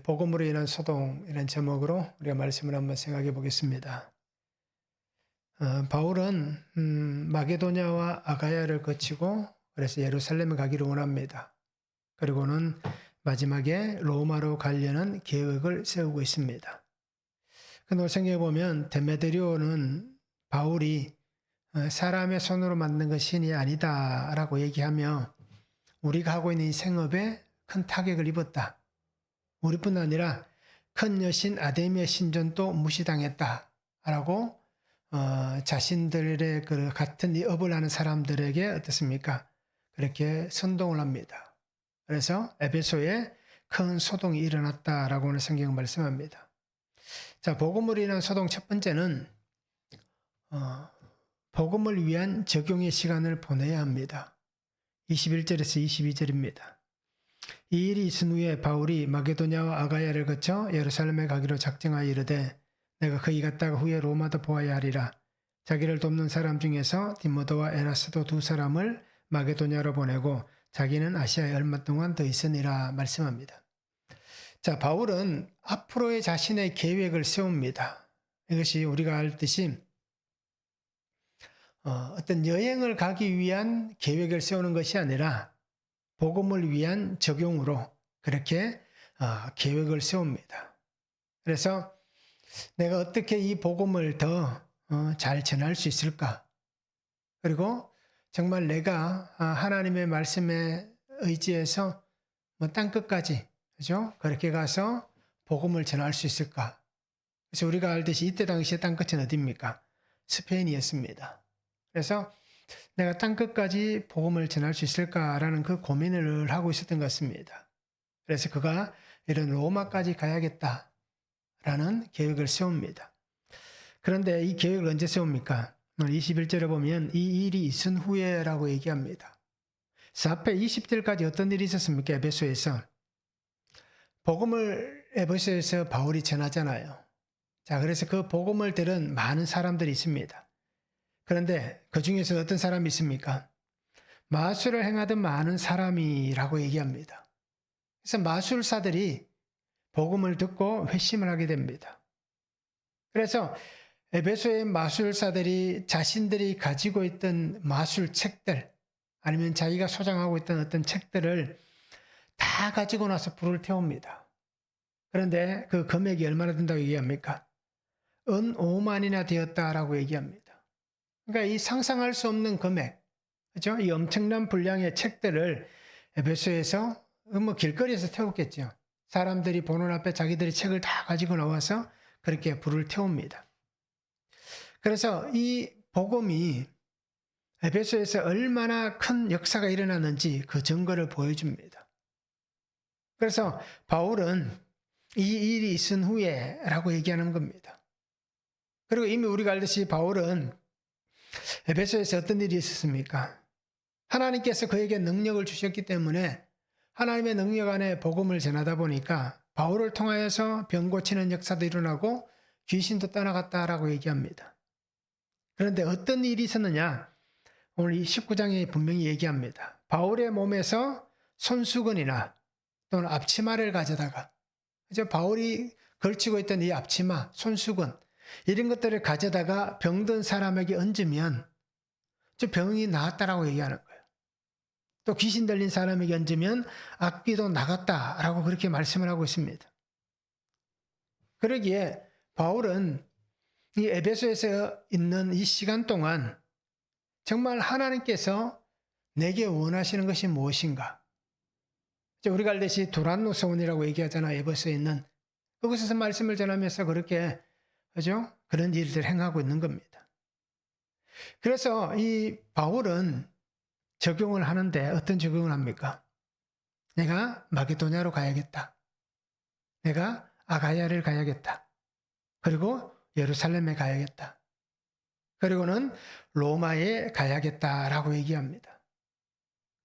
복음으로 인한 소동 이런 제목으로 우리가 말씀을 한번 생각해 보겠습니다. 바울은 마게도냐와 아가야를 거치고 그래서 예루살렘에 가기를 원합니다. 그리고는 마지막에 로마로 가려는 계획을 세우고 있습니다. 근데 생각해 보면 데메드리오는 바울이 사람의 손으로 만든 것이 아니다라고 얘기하며 우리가 하고 있는 이 생업에 큰 타격을 입었다. 우리뿐 아니라 큰 여신 아데미의 신전도 무시당했다라고 자신들의 그 같은 이 업을 하는 사람들에게 어떻습니까? 그렇게 선동을 합니다. 그래서 에베소에 큰 소동이 일어났다라고 오늘 성경 말씀합니다. 자, 복음으로 인한 소동 첫 번째는 복음을 위한 적용의 시간을 보내야 합니다. 21절에서 22절입니다. 이 일이 있은 후에 바울이 마게도냐와 아가야를 거쳐 예루살렘에 가기로 작정하여 이르되 내가 거기 갔다가 후에 로마도 보아야 하리라. 자기를 돕는 사람 중에서 디모데와 에라스도 두 사람을 마게도냐로 보내고 자기는 아시아에 얼마 동안 더 있으니라 말씀합니다. 자, 바울은 앞으로의 자신의 계획을 세웁니다. 이것이 우리가 알듯이 어떤 여행을 가기 위한 계획을 세우는 것이 아니라 복음을 위한 적용으로 그렇게 계획을 세웁니다. 그래서 내가 어떻게 이 복음을 더 잘 전할 수 있을까? 그리고 정말 내가 하나님의 말씀에 의지해서 땅끝까지 그죠? 그렇게 가서 복음을 전할 수 있을까? 그래서 우리가 알듯이 이때 당시에 땅끝은 어디입니까? 스페인이었습니다. 그래서 내가 땅끝까지 복음을 전할 수 있을까라는 그 고민을 하고 있었던 것 같습니다. 그래서 그가 이런 로마까지 가야겠다라는 계획을 세웁니다. 그런데 이 계획을 언제 세웁니까? 21절에 보면 이 일이 있은 후에라고 얘기합니다. 그래서 앞에 20절까지 어떤 일이 있었습니까? 에베소에서. 복음을 에베소에서 바울이 전하잖아요. 자, 그래서 그 복음을 들은 많은 사람들이 있습니다. 그런데 그 중에서 어떤 사람이 있습니까? 마술을 행하던 많은 사람이라고 얘기합니다. 그래서 마술사들이 복음을 듣고 회심을 하게 됩니다. 그래서 에베소의 마술사들이 자신들이 가지고 있던 마술책들 아니면 자기가 소장하고 있던 어떤 책들을 다 가지고 나서 불을 태웁니다. 그런데 그 금액이 얼마나 든다고 얘기합니까? 은 5만이나 되었다라고 얘기합니다. 그러니까 이 상상할 수 없는 금액, 그죠? 이 엄청난 분량의 책들을 에베소에서 길거리에서 태웠겠죠. 사람들이 보는 앞에 자기들이 책을 다 가지고 나와서 그렇게 불을 태웁니다. 그래서 이 복음이 에베소에서 얼마나 큰 역사가 일어났는지 그 증거를 보여줍니다. 그래서 바울은 이 일이 있은 후에 라고 얘기하는 겁니다. 그리고 이미 우리가 알듯이 바울은 에베소에서 어떤 일이 있었습니까? 하나님께서 그에게 능력을 주셨기 때문에 하나님의 능력 안에 복음을 전하다 보니까 바울을 통하여서 병 고치는 역사도 일어나고 귀신도 떠나갔다라고 얘기합니다. 그런데 어떤 일이 있었느냐? 오늘 이 19장에 분명히 얘기합니다. 바울의 몸에서 손수건이나 또는 앞치마를 가져다가 그죠? 바울이 걸치고 있던 이 앞치마, 손수건 이런 것들을 가져다가 병든 사람에게 얹으면 저 병이 나았다라고 얘기하는 거예요. 또 귀신 들린 사람에게 얹으면 악귀도 나갔다라고 그렇게 말씀을 하고 있습니다. 그러기에 바울은 이 에베소에서 있는 이 시간 동안 정말 하나님께서 내게 원하시는 것이 무엇인가? 우리가 알듯이 두란노 서원이라고 얘기하잖아요. 에베소에 있는. 그곳에서 말씀을 전하면서 그렇게 그죠? 그런 일들을 행하고 있는 겁니다. 그래서 이 바울은 적용을 하는데 어떤 적용을 합니까? 내가 마게도냐로 가야겠다. 내가 아가야를 가야겠다. 그리고 예루살렘에 가야겠다. 그리고는 로마에 가야겠다라고 얘기합니다.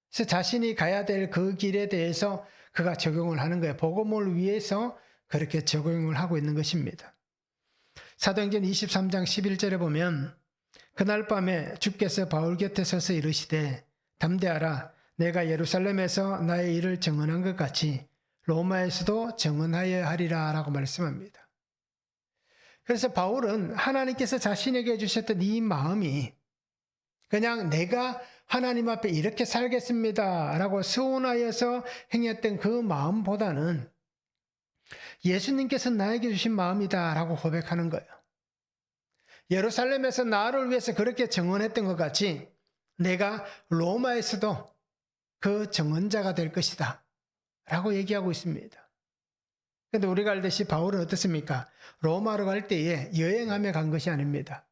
그래서 자신이 가야 될 그 길에 대해서 그가 적용을 하는 거예요. 복음을 위해서 그렇게 적용을 하고 있는 것입니다. 사도행전 23장 11절에 보면 그날 밤에 주께서 바울 곁에 서서 이르시되 담대하라 내가 예루살렘에서 나의 일을 증언한 것 같이 로마에서도 정언하여야 하리라 라고 말씀합니다. 그래서 바울은 하나님께서 자신에게 주셨던 이 마음이 그냥 내가 하나님 앞에 이렇게 살겠습니다 라고 서운하여서 행했던 그 마음보다는 예수님께서 나에게 주신 마음이다 라고 고백하는 거예요. 예루살렘에서 나를 위해서 그렇게 정언했던 것 같이 내가 로마에서도 그 정언자가 될 것이다 라고 얘기하고 있습니다. 그런데 우리가 알듯이 바울은 어떻습니까? 로마로 갈 때에 여행하며 간 것이 아닙니다.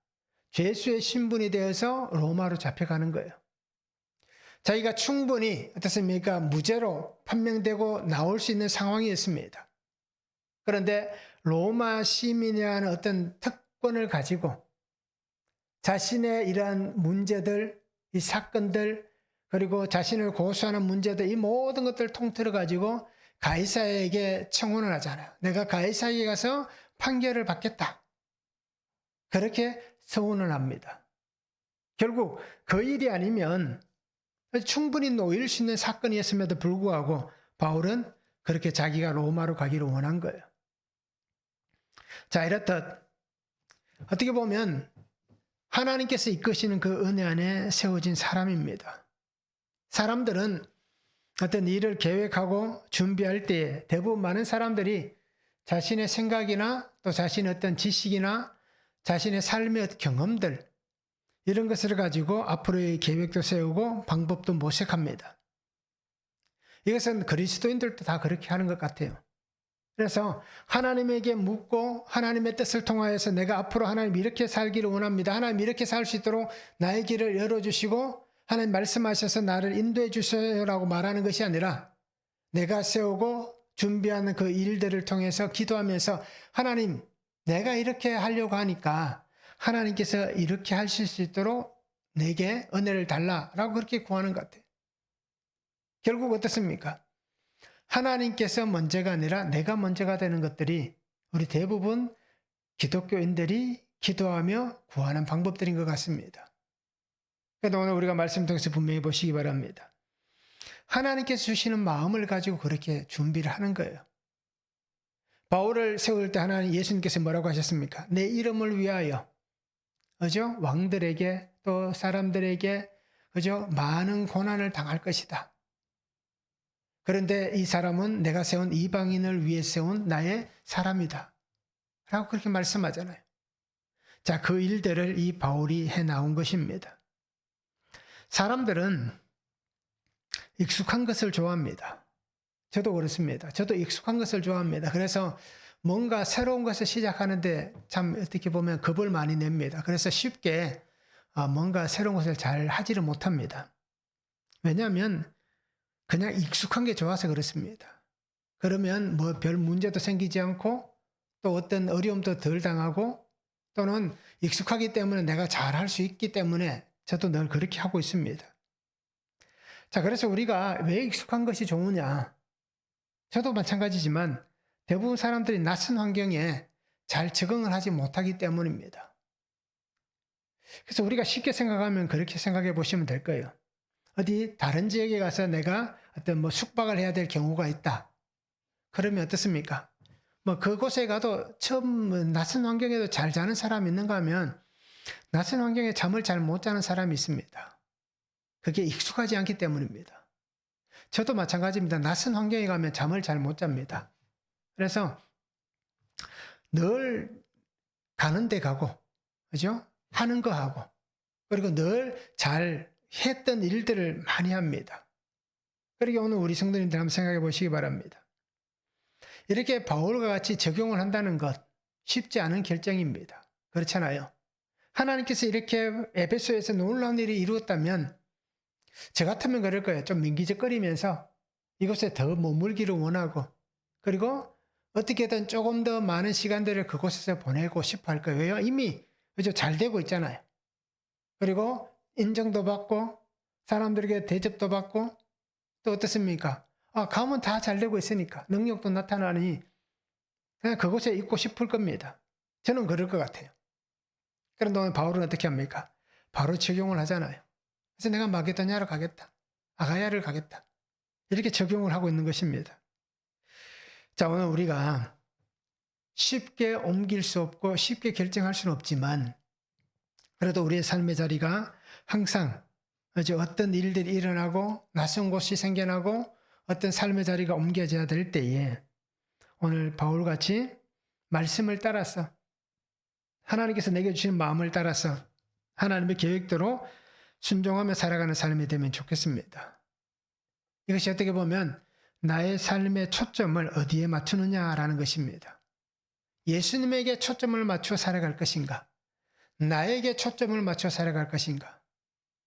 죄수의 신분이 되어서 로마로 잡혀가는 거예요. 자기가 충분히 어떻습니까? 무죄로 판명되고 나올 수 있는 상황이었습니다. 그런데 로마 시민이라는 어떤 특권을 가지고 자신의 이러한 문제들, 이 사건들, 그리고 자신을 고소하는 문제들, 이 모든 것들을 통틀어 가지고 가이사에게 청혼을 하잖아요. 내가 가이사에게 가서 판결을 받겠다. 그렇게 서원을 합니다. 결국 그 일이 아니면 충분히 놓일 수 있는 사건이었음에도 불구하고 바울은 그렇게 자기가 로마로 가기를 원한 거예요. 자, 이렇듯 어떻게 보면 하나님께서 이끄시는 그 은혜 안에 세워진 사람입니다. 사람들은 어떤 일을 계획하고 준비할 때 대부분 많은 사람들이 자신의 생각이나 또 자신의 어떤 지식이나 자신의 삶의 어떤 경험들 이런 것을 가지고 앞으로의 계획도 세우고 방법도 모색합니다. 이것은 그리스도인들도 다 그렇게 하는 것 같아요. 그래서 하나님에게 묻고 하나님의 뜻을 통하여서 내가 앞으로 하나님 이렇게 살기를 원합니다. 하나님 이렇게 살 수 있도록 나의 길을 열어주시고 하나님 말씀하셔서 나를 인도해 주세요라고 말하는 것이 아니라 내가 세우고 준비하는 그 일들을 통해서 기도하면서 하나님 내가 이렇게 하려고 하니까 하나님께서 이렇게 하실 수 있도록 내게 은혜를 달라라고 그렇게 구하는 것 같아요. 결국 어떻습니까? 하나님께서 먼저가 아니라 내가 먼저가 되는 것들이 우리 대부분 기독교인들이 기도하며 구하는 방법들인 것 같습니다. 그래서 오늘 우리가 말씀 통해서 분명히 보시기 바랍니다. 하나님께서 주시는 마음을 가지고 그렇게 준비를 하는 거예요. 바울을 세울 때 하나님 예수님께서 뭐라고 하셨습니까? 내 이름을 위하여 그죠? 왕들에게 또 사람들에게 그죠? 많은 고난을 당할 것이다. 그런데 이 사람은 내가 세운 이방인을 위해 세운 나의 사람이다. 라고 그렇게 말씀하잖아요. 자, 그 일들을 이 바울이 해 나온 것입니다. 사람들은 익숙한 것을 좋아합니다. 저도 그렇습니다. 저도 익숙한 것을 좋아합니다. 그래서 뭔가 새로운 것을 시작하는데 참 어떻게 보면 겁을 많이 냅니다. 그래서 쉽게 뭔가 새로운 것을 잘 하지를 못합니다. 왜냐하면 그냥 익숙한 게 좋아서 그렇습니다. 그러면 뭐 별 문제도 생기지 않고 또 어떤 어려움도 덜 당하고 또는 익숙하기 때문에 내가 잘 할 수 있기 때문에 저도 늘 그렇게 하고 있습니다. 자, 그래서 우리가 왜 익숙한 것이 좋으냐? 저도 마찬가지지만 대부분 사람들이 낯선 환경에 잘 적응을 하지 못하기 때문입니다. 그래서 우리가 쉽게 생각하면 그렇게 생각해 보시면 될 거예요. 어디 다른 지역에 가서 내가 어떤 뭐 숙박을 해야 될 경우가 있다. 그러면 어떻습니까? 뭐 그곳에 가도 처음 낯선 환경에도 잘 자는 사람이 있는가 하면 낯선 환경에 잠을 잘 못 자는 사람이 있습니다. 그게 익숙하지 않기 때문입니다. 저도 마찬가지입니다. 낯선 환경에 가면 잠을 잘 못 잡니다. 그래서 늘 가는 데 가고, 그죠? 하는 거 하고, 그리고 늘 잘 했던 일들을 많이 합니다. 그러게 오늘 우리 성도님들 한번 생각해 보시기 바랍니다. 이렇게 바울과 같이 적용을 한다는 것 쉽지 않은 결정입니다. 그렇잖아요. 하나님께서 이렇게 에베소에서 놀라운 일이 이루었다면 저 같으면 그럴 거예요. 좀 민기적거리면서 이곳에 더 머물기를 원하고 그리고 어떻게든 조금 더 많은 시간들을 그곳에서 보내고 싶어 할 거예요. 왜요? 이미 그죠? 잘 되고 있잖아요. 그리고 인정도 받고 사람들에게 대접도 받고 또 어떻습니까? 가면 다 잘 되고 있으니까 능력도 나타나니 그냥 그곳에 있고 싶을 겁니다. 저는 그럴 것 같아요. 그런데 오늘 바울은 어떻게 합니까? 바로 적용을 하잖아요. 그래서 내가 마게도냐로 가겠다. 아가야를 가겠다. 이렇게 적용을 하고 있는 것입니다. 자, 오늘 우리가 쉽게 옮길 수 없고 쉽게 결정할 수는 없지만 그래도 우리의 삶의 자리가 항상 어떤 일들이 일어나고 낯선 곳이 생겨나고 어떤 삶의 자리가 옮겨져야 될 때에 오늘 바울같이 말씀을 따라서 하나님께서 내게 주신 마음을 따라서 하나님의 계획대로 순종하며 살아가는 삶이 되면 좋겠습니다. 이것이 어떻게 보면 나의 삶의 초점을 어디에 맞추느냐라는 것입니다. 예수님에게 초점을 맞춰 살아갈 것인가? 나에게 초점을 맞춰 살아갈 것인가?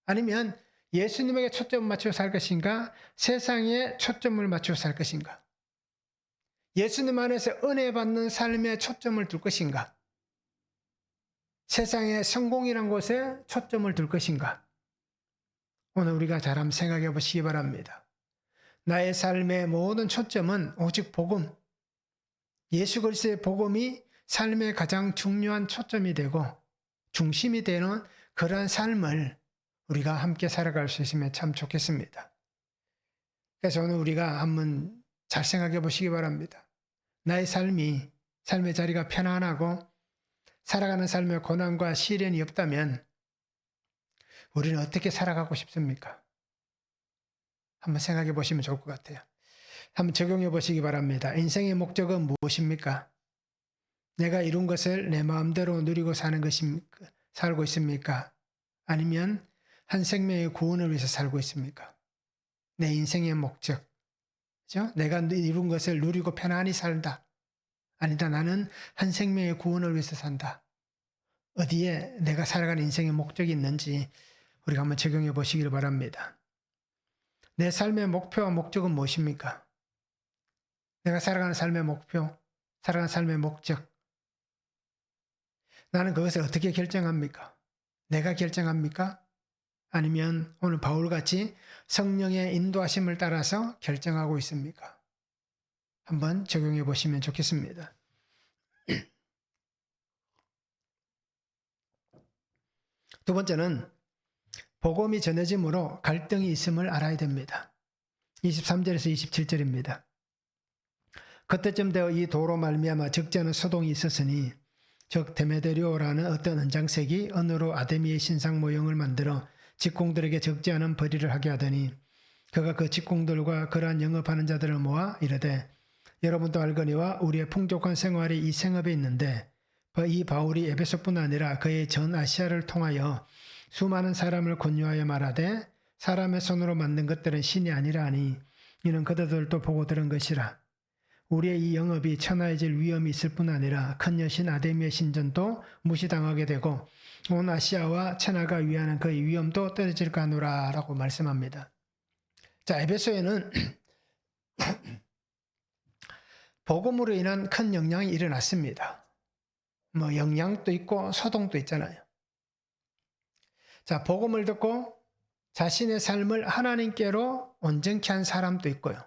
아니면 예수님에게 초점을 맞춰 살 것인가? 세상에 초점을 맞춰 살 것인가? 예수님 안에서 은혜 받는 삶에 초점을 둘 것인가? 세상의 성공이란 곳에 초점을 둘 것인가? 오늘 우리가 잘 한번 생각해 보시기 바랍니다. 나의 삶의 모든 초점은 오직 복음, 예수 그리스도의 복음이 삶의 가장 중요한 초점이 되고 중심이 되는 그러한 삶을 우리가 함께 살아갈 수 있으면 참 좋겠습니다. 그래서 오늘 우리가 한번 잘 생각해 보시기 바랍니다. 나의 삶의 자리가 편안하고 살아가는 삶에 고난과 시련이 없다면 우리는 어떻게 살아가고 싶습니까? 한번 생각해 보시면 좋을 것 같아요. 한번 적용해 보시기 바랍니다. 인생의 목적은 무엇입니까? 내가 이룬 것을 내 마음대로 누리고 살고 있습니까? 아니면 한 생명의 구원을 위해서 살고 있습니까? 내 인생의 목적, 그죠? 내가 이룬 것을 누리고 편안히 살다. 아니다, 나는 한 생명의 구원을 위해서 산다. 어디에 내가 살아가는 인생의 목적이 있는지 우리가 한번 적용해 보시기를 바랍니다. 내 삶의 목표와 목적은 무엇입니까? 내가 살아가는 삶의 목표, 살아가는 삶의 목적. 나는 그것을 어떻게 결정합니까? 내가 결정합니까? 아니면 오늘 바울같이 성령의 인도하심을 따라서 결정하고 있습니까? 한번 적용해 보시면 좋겠습니다. 두 번째는 복음이 전해짐으로 갈등이 있음을 알아야 됩니다. 23절에서 27절입니다. 그때쯤 되어 이 도로 말미암아 적지 않은 소동이 있었으니 즉 데메데리오라는 어떤 은장색이 언어로 아데미의 신상 모형을 만들어 직공들에게 적지 않은 벌이를 하게 하더니 그가 그 직공들과 그러한 영업하는 자들을 모아 이르되 여러분도 알거니와 우리의 풍족한 생활이 이 생업에 있는데 이 바울이 에베소뿐 아니라 그의 전 아시아를 통하여 수많은 사람을 권유하여 말하되 사람의 손으로 만든 것들은 신이 아니라 하니 이는 그들도 보고 들은 것이라. 우리의 이 영업이 천하해질 위험이 있을 뿐 아니라 큰 여신 아데미의 신전도 무시당하게 되고 온 아시아와 천하가 위하는 그의 위험도 떨어질까 하노라 라고 말씀합니다. 자, 에베소에는 복음으로 인한 큰 영향이 일어났습니다. 영향도 있고 소동도 있잖아요. 자, 복음을 듣고 자신의 삶을 하나님께로 온전케 한 사람도 있고요.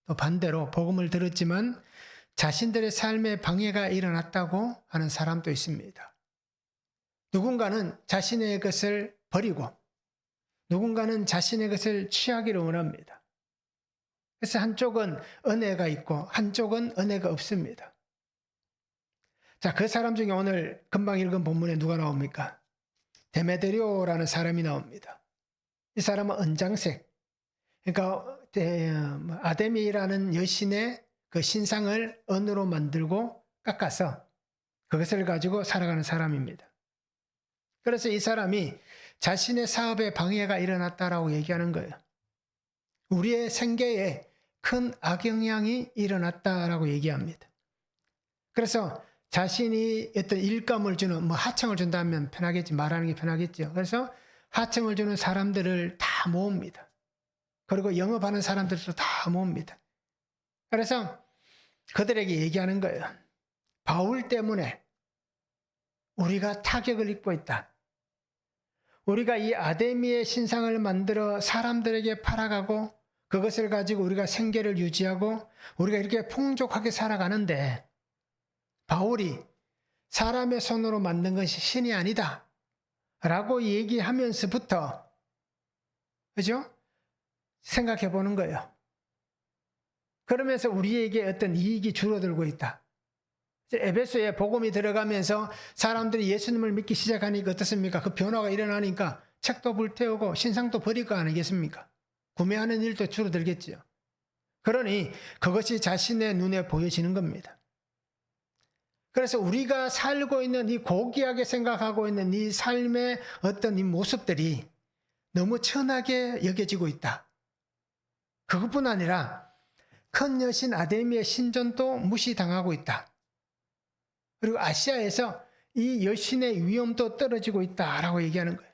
또 반대로 복음을 들었지만 자신들의 삶에 방해가 일어났다고 하는 사람도 있습니다. 누군가는 자신의 것을 버리고 누군가는 자신의 것을 취하기를 원합니다. 그래서 한쪽은 은혜가 있고 한쪽은 은혜가 없습니다. 자, 그 사람 중에 오늘 금방 읽은 본문에 누가 나옵니까? 데메데리오라는 사람이 나옵니다. 이 사람은 은장색, 그러니까 아데미라는 여신의 그 신상을 은으로 만들고 깎아서 그것을 가지고 살아가는 사람입니다. 그래서 이 사람이 자신의 사업에 방해가 일어났다라고 얘기하는 거예요. 우리의 생계에 큰 악영향이 일어났다라고 얘기합니다. 그래서 자신이 어떤 일감을 주는 하청을 준다면 편하겠지, 말하는 게 편하겠죠. 그래서 하청을 주는 사람들을 다 모읍니다. 그리고 영업하는 사람들도 다 모읍니다. 그래서 그들에게 얘기하는 거예요. 바울 때문에 우리가 타격을 입고 있다. 우리가 이 아데미의 신상을 만들어 사람들에게 팔아가고 그것을 가지고 우리가 생계를 유지하고 우리가 이렇게 풍족하게 살아가는데 바울이 사람의 손으로 만든 것이 신이 아니다 라고 얘기하면서부터, 그죠? 생각해 보는 거예요. 그러면서 우리에게 어떤 이익이 줄어들고 있다. 에베소에 복음이 들어가면서 사람들이 예수님을 믿기 시작하니까 어떻습니까? 그 변화가 일어나니까 책도 불태우고 신상도 버리고 아니겠습니까? 구매하는 일도 줄어들겠지요. 그러니 그것이 자신의 눈에 보여지는 겁니다. 그래서 우리가 살고 있는 이 고귀하게 생각하고 있는 이 삶의 어떤 이 모습들이 너무 천하게 여겨지고 있다. 그것뿐 아니라 큰 여신 아데미의 신전도 무시당하고 있다. 그리고 아시아에서 이 여신의 위엄도 떨어지고 있다라고 얘기하는 거예요.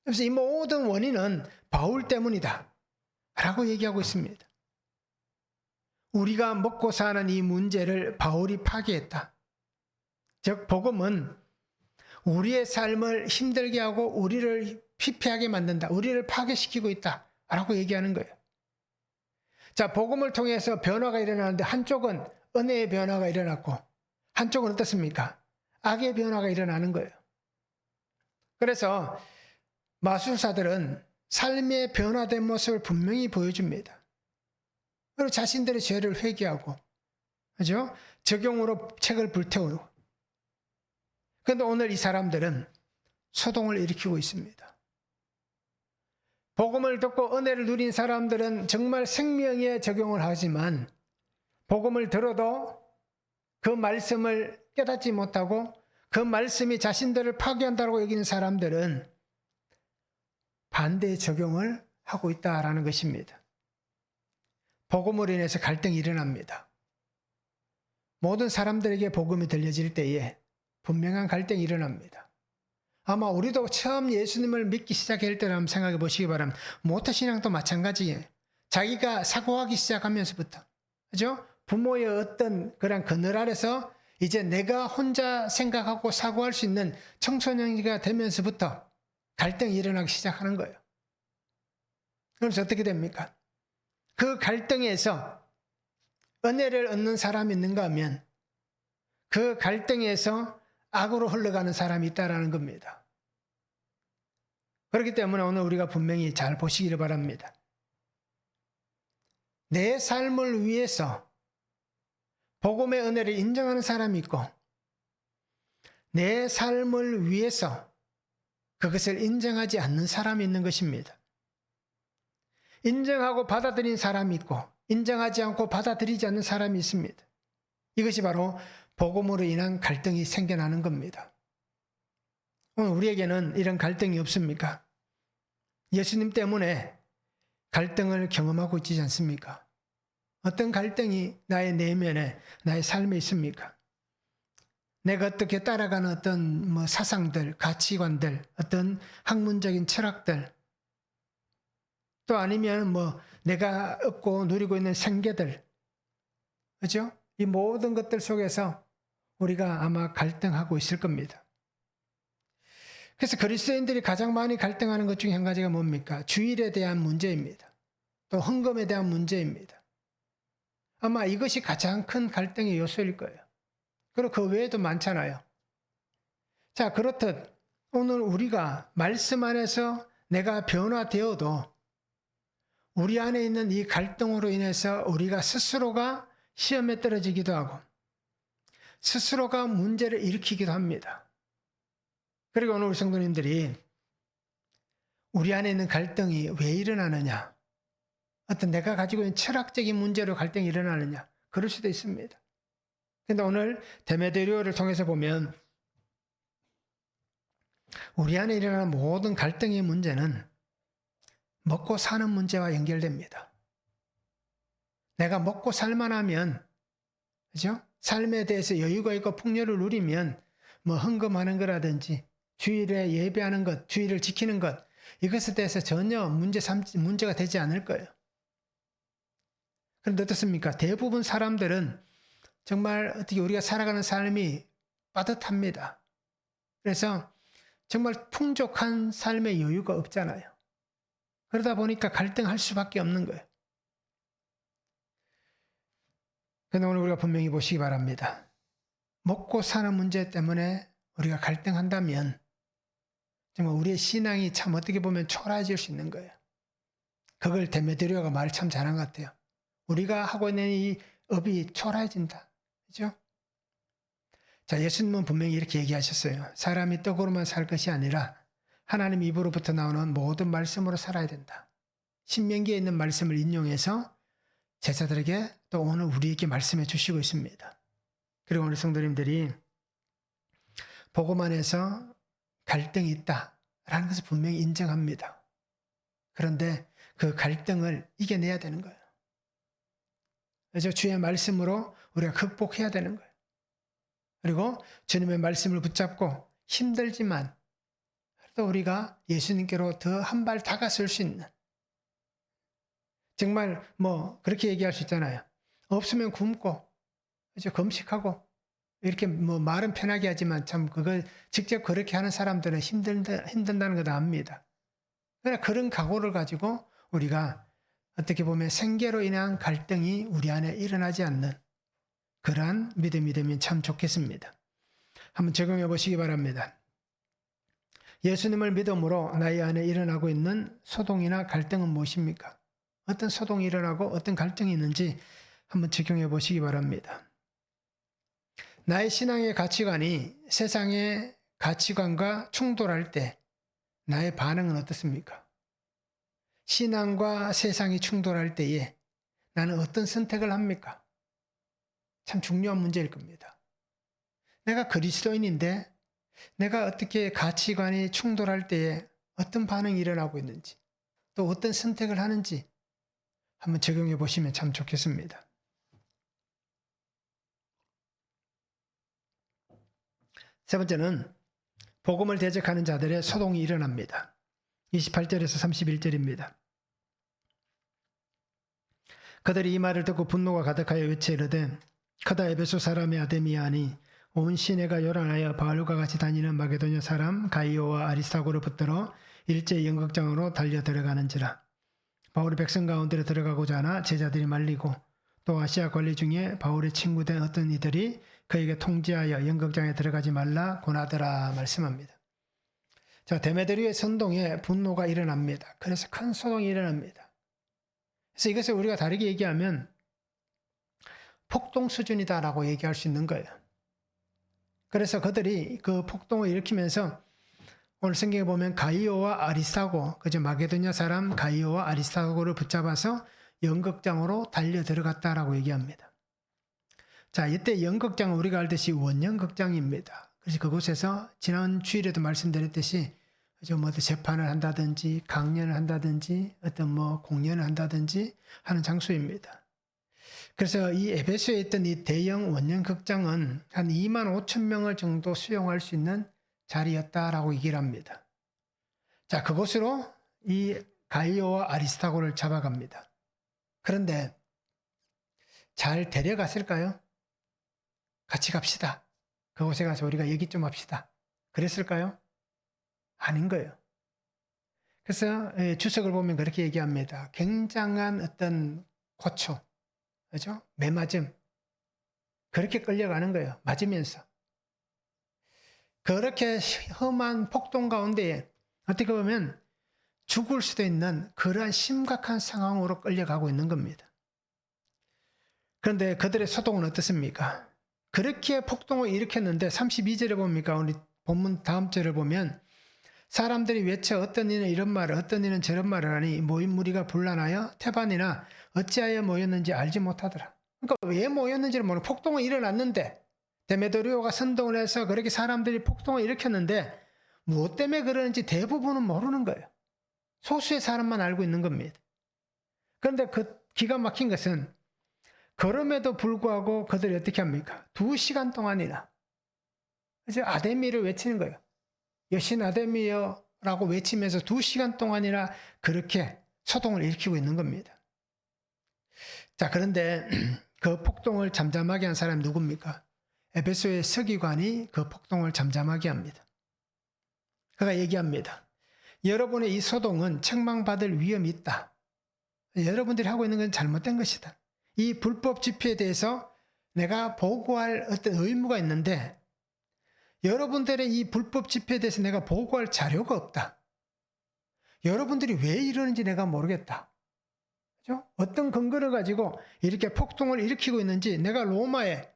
그래서 이 모든 원인은 바울 때문이다 라고 얘기하고 있습니다. 우리가 먹고 사는 이 문제를 바울이 파괴했다. 즉 복음은 우리의 삶을 힘들게 하고 우리를 피폐하게 만든다. 우리를 파괴시키고 있다 라고 얘기하는 거예요. 자, 복음을 통해서 변화가 일어나는데 한쪽은 은혜의 변화가 일어났고 한쪽은 어떻습니까? 악의 변화가 일어나는 거예요. 그래서 마술사들은 삶의 변화된 모습을 분명히 보여줍니다. 그리고 자신들의 죄를 회개하고, 그죠? 적용으로 책을 불태우고. 그런데 오늘 이 사람들은 소동을 일으키고 있습니다. 복음을 듣고 은혜를 누린 사람들은 정말 생명에 적용을 하지만 복음을 들어도 그 말씀을 깨닫지 못하고 그 말씀이 자신들을 파괴한다고 여기는 사람들은 반대의 적용을 하고 있다라는 것입니다. 복음으로 인해서 갈등이 일어납니다. 모든 사람들에게 복음이 들려질 때에 분명한 갈등이 일어납니다. 아마 우리도 처음 예수님을 믿기 시작할 때를 한번 생각해 보시기 바랍니다. 모태신앙도 마찬가지예요. 자기가 사고하기 시작하면서부터, 그죠? 부모의 어떤 그런 그늘 아래서 이제 내가 혼자 생각하고 사고할 수 있는 청소년기가 되면서부터 갈등이 일어나기 시작하는 거예요. 그러면서 어떻게 됩니까? 그 갈등에서 은혜를 얻는 사람이 있는가 하면 그 갈등에서 악으로 흘러가는 사람이 있다는 겁니다. 그렇기 때문에 오늘 우리가 분명히 잘 보시기를 바랍니다. 내 삶을 위해서 복음의 은혜를 인정하는 사람이 있고 내 삶을 위해서 그것을 인정하지 않는 사람이 있는 것입니다. 인정하고 받아들인 사람이 있고 인정하지 않고 받아들이지 않는 사람이 있습니다. 이것이 바로 복음으로 인한 갈등이 생겨나는 겁니다. 오늘 우리에게는 이런 갈등이 없습니까? 예수님 때문에 갈등을 경험하고 있지 않습니까? 어떤 갈등이 나의 내면에, 나의 삶에 있습니까? 내가 어떻게 따라가는 어떤 사상들, 가치관들, 어떤 학문적인 철학들, 또 아니면 내가 얻고 누리고 있는 생계들, 그죠? 이 모든 것들 속에서 우리가 아마 갈등하고 있을 겁니다. 그래서 그리스도인들이 가장 많이 갈등하는 것 중에 한 가지가 뭡니까? 주일에 대한 문제입니다. 또 헌금에 대한 문제입니다. 아마 이것이 가장 큰 갈등의 요소일 거예요. 그리고 그 외에도 많잖아요. 자, 그렇듯 오늘 우리가 말씀 안에서 내가 변화되어도 우리 안에 있는 이 갈등으로 인해서 우리가 스스로가 시험에 떨어지기도 하고 스스로가 문제를 일으키기도 합니다. 그리고 오늘 우리 성도님들이 우리 안에 있는 갈등이 왜 일어나느냐? 어떤 내가 가지고 있는 철학적인 문제로 갈등이 일어나느냐? 그럴 수도 있습니다. 그런데 오늘 데메드리오를 통해서 보면 우리 안에 일어나는 모든 갈등의 문제는 먹고 사는 문제와 연결됩니다. 내가 먹고 살만하면, 그죠? 삶에 대해서 여유가 있고 풍요를 누리면 헌금하는 거라든지 주일에 예배하는 것, 주일을 지키는 것, 이것에 대해서 전혀 문제가 되지 않을 거예요. 그런데 어떻습니까? 대부분 사람들은 정말 어떻게 우리가 살아가는 삶이 빠듯합니다. 그래서 정말 풍족한 삶의 여유가 없잖아요. 그러다 보니까 갈등할 수밖에 없는 거예요. 그런데 오늘 우리가 분명히 보시기 바랍니다. 먹고 사는 문제 때문에 우리가 갈등한다면 정말 우리의 신앙이 참 어떻게 보면 초라해질 수 있는 거예요. 그걸 데메드리오가 말을 참 잘한 것 같아요. 우리가 하고 있는 이 업이 초라해진다. 그죠? 자, 예수님은 분명히 이렇게 얘기하셨어요. 사람이 떡으로만 살 것이 아니라 하나님 입으로부터 나오는 모든 말씀으로 살아야 된다. 신명기에 있는 말씀을 인용해서 제자들에게 또 오늘 우리에게 말씀해 주시고 있습니다. 그리고 오늘 성도님들이 복음 안에서 갈등이 있다라는 것을 분명히 인정합니다. 그런데 그 갈등을 이겨내야 되는 거예요. 그래서 주의 말씀으로 우리가 극복해야 되는 거예요. 그리고 주님의 말씀을 붙잡고 힘들지만 또 우리가 예수님께로 더 한 발 다가설 수 있는, 정말 그렇게 얘기할 수 있잖아요. 없으면 굶고 그죠? 금식하고 이렇게 말은 편하게 하지만 참 그걸 직접 그렇게 하는 사람들은 힘든다는 걸 압니다. 그러나 그런 각오를 가지고 우리가 어떻게 보면 생계로 인한 갈등이 우리 안에 일어나지 않는 그러한 믿음이 되면 참 좋겠습니다. 한번 적용해 보시기 바랍니다. 예수님을 믿음으로 나의 안에 일어나고 있는 소동이나 갈등은 무엇입니까? 어떤 소동이 일어나고 어떤 갈등이 있는지 한번 적용해 보시기 바랍니다. 나의 신앙의 가치관이 세상의 가치관과 충돌할 때 나의 반응은 어떻습니까? 신앙과 세상이 충돌할 때에 나는 어떤 선택을 합니까? 참 중요한 문제일 겁니다. 내가 그리스도인인데 내가 어떻게 가치관이 충돌할 때에 어떤 반응이 일어나고 있는지 또 어떤 선택을 하는지 한번 적용해 보시면 참 좋겠습니다. 세 번째는 복음을 대적하는 자들의 소동이 일어납니다. 28절에서 31절입니다. 그들이 이 말을 듣고 분노가 가득하여 외쳐 이르되 크다 에베소 사람의 아데미아니 온 시내가 요란하여 바울과 같이 다니는 마게도냐 사람 가이오와 아리스타고를 붙들어 일제 연극장으로 달려 들어가는지라. 바울이 백성 가운데로 들어가고자 하나 제자들이 말리고 또 아시아 관리 중에 바울의 친구된 어떤 이들이 그에게 통지하여 연극장에 들어가지 말라 권하더라 말씀합니다. 자, 데메드리오의 선동에 분노가 일어납니다. 그래서 큰 소동이 일어납니다. 그래서 이것을 우리가 다르게 얘기하면 폭동 수준이다라고 얘기할 수 있는 거예요. 그래서 그들이 그 폭동을 일으키면서 오늘 성경에 보면 가이오와 아리스타고, 그죠? 마게도냐 사람 가이오와 아리스타고를 붙잡아서 연극장으로 달려 들어갔다라고 얘기합니다. 자, 이때 연극장은 우리가 알듯이 원년극장입니다. 그래서 그곳에서 지난 주일에도 말씀드렸듯이 그죠? 재판을 한다든지 강연을 한다든지 어떤 공연을 한다든지 하는 장소입니다. 그래서 이 에베소에 있던 이 대형 원년극장은 한 2만 5천 명을 정도 수용할 수 있는 자리였다라고 얘기를 합니다. 자, 그곳으로 이 가이오와 아리스타고를 잡아갑니다. 그런데 잘 데려갔을까요? 같이 갑시다. 그곳에 가서 우리가 얘기 좀 합시다. 그랬을까요? 아닌 거예요. 그래서 주석을 보면 그렇게 얘기합니다. 굉장한 어떤 고초, 그죠? 매맞음. 그렇게 끌려가는 거예요. 맞으면서. 그렇게 험한 폭동 가운데에 어떻게 보면 죽을 수도 있는 그러한 심각한 상황으로 끌려가고 있는 겁니다. 그런데 그들의 소동은 어떻습니까? 그렇게 폭동을 일으켰는데 32절에 봅니까? 우리 본문 다음 절을 보면 사람들이 외쳐 어떤 이는 이런 말을 어떤 이는 저런 말을 하니 모인 무리가 분란하여 태반이나 어찌하여 모였는지 알지 못하더라. 그러니까 왜 모였는지를 모르고 폭동은 일어났는데 데메드리오가 선동을 해서 그렇게 사람들이 폭동을 일으켰는데 무엇 때문에 그러는지 대부분은 모르는 거예요. 소수의 사람만 알고 있는 겁니다. 그런데 그 기가 막힌 것은 그럼에도 불구하고 그들이 어떻게 합니까? 2시간 동안이나 이제 아데미를 외치는 거예요. 여신 아데미여라고 외치면서 2시간 동안이나 그렇게 소동을 일으키고 있는 겁니다. 자, 그런데 그 폭동을 잠잠하게 한 사람이 누굽니까? 에베소의 서기관이 그 폭동을 잠잠하게 합니다. 그가 얘기합니다. 여러분의 이 소동은 책망받을 위험이 있다. 여러분들이 하고 있는 건 잘못된 것이다. 이 불법 집회에 대해서 내가 보고할 어떤 의무가 있는데 여러분들의 이 불법 집회에 대해서 내가 보고할 자료가 없다. 여러분들이 왜 이러는지 내가 모르겠다. 그죠? 어떤 근거를 가지고 이렇게 폭동을 일으키고 있는지 내가 로마에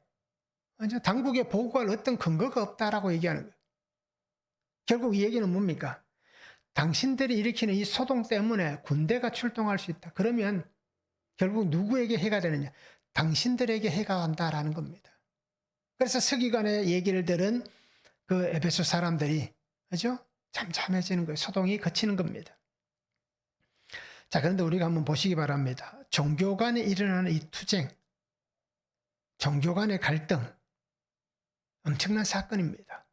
당국에 보고할 어떤 근거가 없다라고 얘기하는 거예요. 결국 이 얘기는 뭡니까? 당신들이 일으키는 이 소동 때문에 군대가 출동할 수 있다. 그러면 결국 누구에게 해가 되느냐? 당신들에게 해가 간다라는 겁니다. 그래서 서기관의 얘기를 들은 그 에베소 사람들이, 그죠? 잠잠해지는 거예요. 소동이 그치는 겁니다. 자, 그런데 우리가 한번 보시기 바랍니다. 종교 간에 일어나는 이 투쟁, 종교 간의 갈등, 엄청난 사건입니다.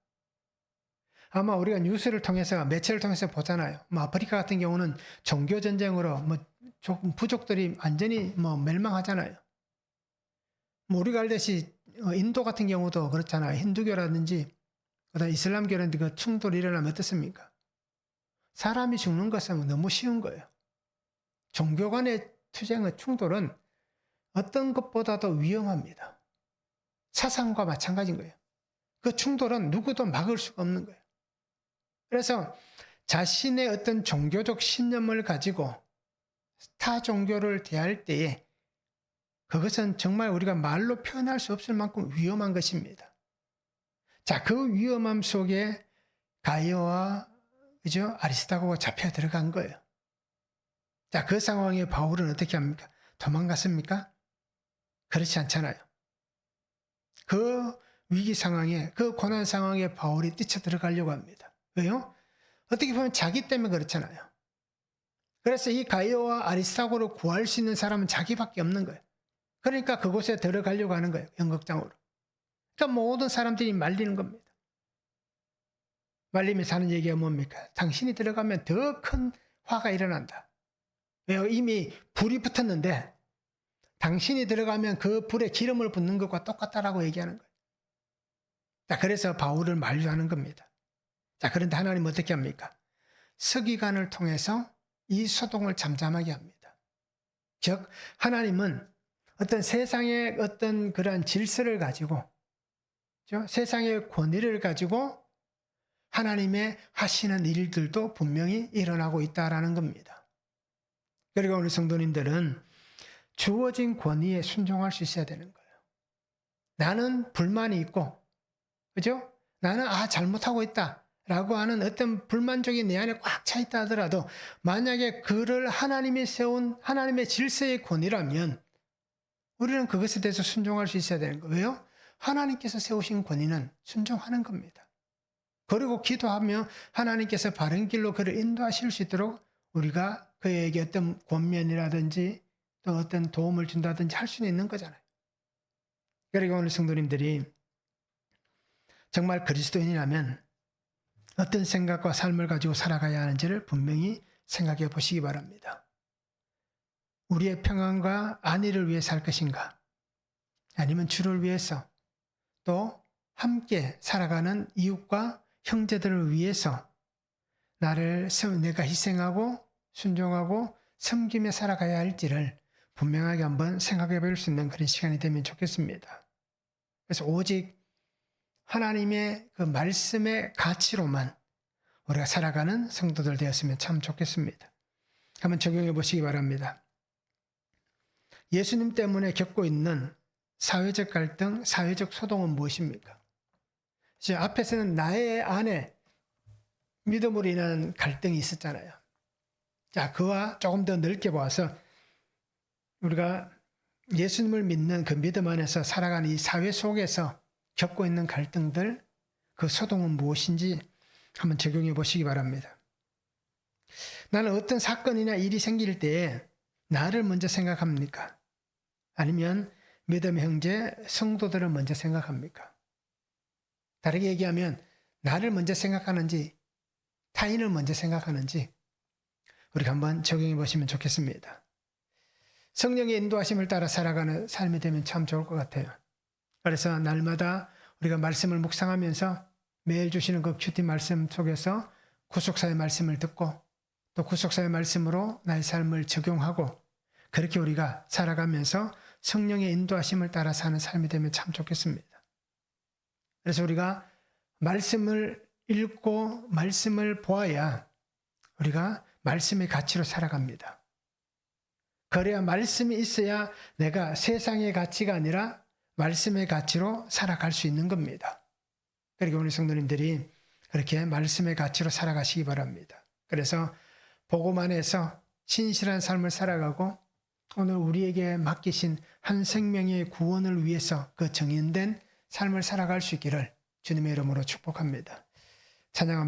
아마 우리가 뉴스를 통해서, 매체를 통해서 보잖아요. 아프리카 같은 경우는 종교 전쟁으로 조금 부족들이 완전히 멸망하잖아요. 우리가 알듯이 인도 같은 경우도 그렇잖아요. 힌두교라든지 그다음 이슬람교라든지 그 충돌이 일어나면 어떻습니까? 사람이 죽는 것은 너무 쉬운 거예요. 종교 간의 투쟁의 충돌은 어떤 것보다도 위험합니다. 사상과 마찬가지인 거예요. 그 충돌은 누구도 막을 수가 없는 거예요. 그래서 자신의 어떤 종교적 신념을 가지고 타 종교를 대할 때에 그것은 정말 우리가 말로 표현할 수 없을 만큼 위험한 것입니다. 자, 그 위험함 속에 가이오와 그죠? 아리스타고가 잡혀 들어간 거예요. 자, 그 상황에 바울은 어떻게 합니까? 도망갔습니까? 그렇지 않잖아요. 그 위기 상황에, 그 고난 상황에 바울이 뛰쳐 들어가려고 합니다. 왜요? 어떻게 보면 자기 때문에 그렇잖아요. 그래서 이 가이오와 아리스타고를 구할 수 있는 사람은 자기밖에 없는 거예요. 그러니까 그곳에 들어가려고 하는 거예요. 연극장으로. 그러니까 모든 사람들이 말리는 겁니다. 말리면서 하는 얘기가 뭡니까? 당신이 들어가면 더 큰 화가 일어난다. 왜요? 이미 불이 붙었는데 당신이 들어가면 그 불에 기름을 붓는 것과 똑같다라고 얘기하는 거예요. 자, 그래서 바울을 만류하는 겁니다. 자, 그런데 하나님은 어떻게 합니까? 서기관을 통해서 이 소동을 잠잠하게 합니다. 즉, 하나님은 어떤 세상의 어떤 그러한 질서를 가지고, 세상의 권위를 가지고 하나님의 하시는 일들도 분명히 일어나고 있다라는 겁니다. 그리고 우리 성도님들은 주어진 권위에 순종할 수 있어야 되는 거예요. 나는 불만이 있고, 그죠? 나는 잘못하고 있다. 라고 하는 어떤 불만족이 내 안에 꽉 차 있다 하더라도 만약에 그를 하나님이 세운 하나님의 질서의 권위라면 우리는 그것에 대해서 순종할 수 있어야 되는 거예요. 왜요? 하나님께서 세우신 권위는 순종하는 겁니다. 그리고 기도하며 하나님께서 바른 길로 그를 인도하실 수 있도록 우리가 그에게 어떤 권면이라든지 또 어떤 도움을 준다든지 할 수는 있는 거잖아요. 그리고 오늘 성도님들이 정말 그리스도인이라면 어떤 생각과 삶을 가지고 살아가야 하는지를 분명히 생각해 보시기 바랍니다. 우리의 평안과 안위를 위해 살 것인가? 아니면 주를 위해서 또 함께 살아가는 이웃과 형제들을 위해서 내가 희생하고 순종하고 섬기며 살아가야 할지를 분명하게 한번 생각해 볼 수 있는 그런 시간이 되면 좋겠습니다. 그래서 오직 하나님의 그 말씀의 가치로만 우리가 살아가는 성도들 되었으면 참 좋겠습니다. 한번 적용해 보시기 바랍니다. 예수님 때문에 겪고 있는 사회적 갈등, 사회적 소동은 무엇입니까? 이제 앞에서는 나의 안에 믿음으로 인한 갈등이 있었잖아요. 자, 그와 조금 더 넓게 보아서 우리가 예수님을 믿는 그 믿음 안에서 살아가는 이 사회 속에서 겪고 있는 갈등들, 그 소동은 무엇인지 한번 적용해 보시기 바랍니다. 나는 어떤 사건이나 일이 생길 때에 나를 먼저 생각합니까? 아니면 믿음의 형제, 성도들을 먼저 생각합니까? 다르게 얘기하면 나를 먼저 생각하는지 타인을 먼저 생각하는지 우리가 한번 적용해 보시면 좋겠습니다. 성령의 인도하심을 따라 살아가는 삶이 되면 참 좋을 것 같아요. 그래서 날마다 우리가 말씀을 묵상하면서 매일 주시는 그 큐티 말씀 속에서 구속사의 말씀을 듣고 또 구속사의 말씀으로 나의 삶을 적용하고 그렇게 우리가 살아가면서 성령의 인도하심을 따라 사는 삶이 되면 참 좋겠습니다. 그래서 우리가 말씀을 읽고 말씀을 보아야 우리가 말씀의 가치로 살아갑니다. 그래야 말씀이 있어야 내가 세상의 가치가 아니라 말씀의 가치로 살아갈 수 있는 겁니다. 그러니까 우리 성도님들이 그렇게 말씀의 가치로 살아가시기 바랍니다. 그래서 복음 안에서 신실한 삶을 살아가고 오늘 우리에게 맡기신 한 생명의 구원을 위해서 그 정인된 삶을 살아갈 수 있기를 주님의 이름으로 축복합니다. 찬양합니다.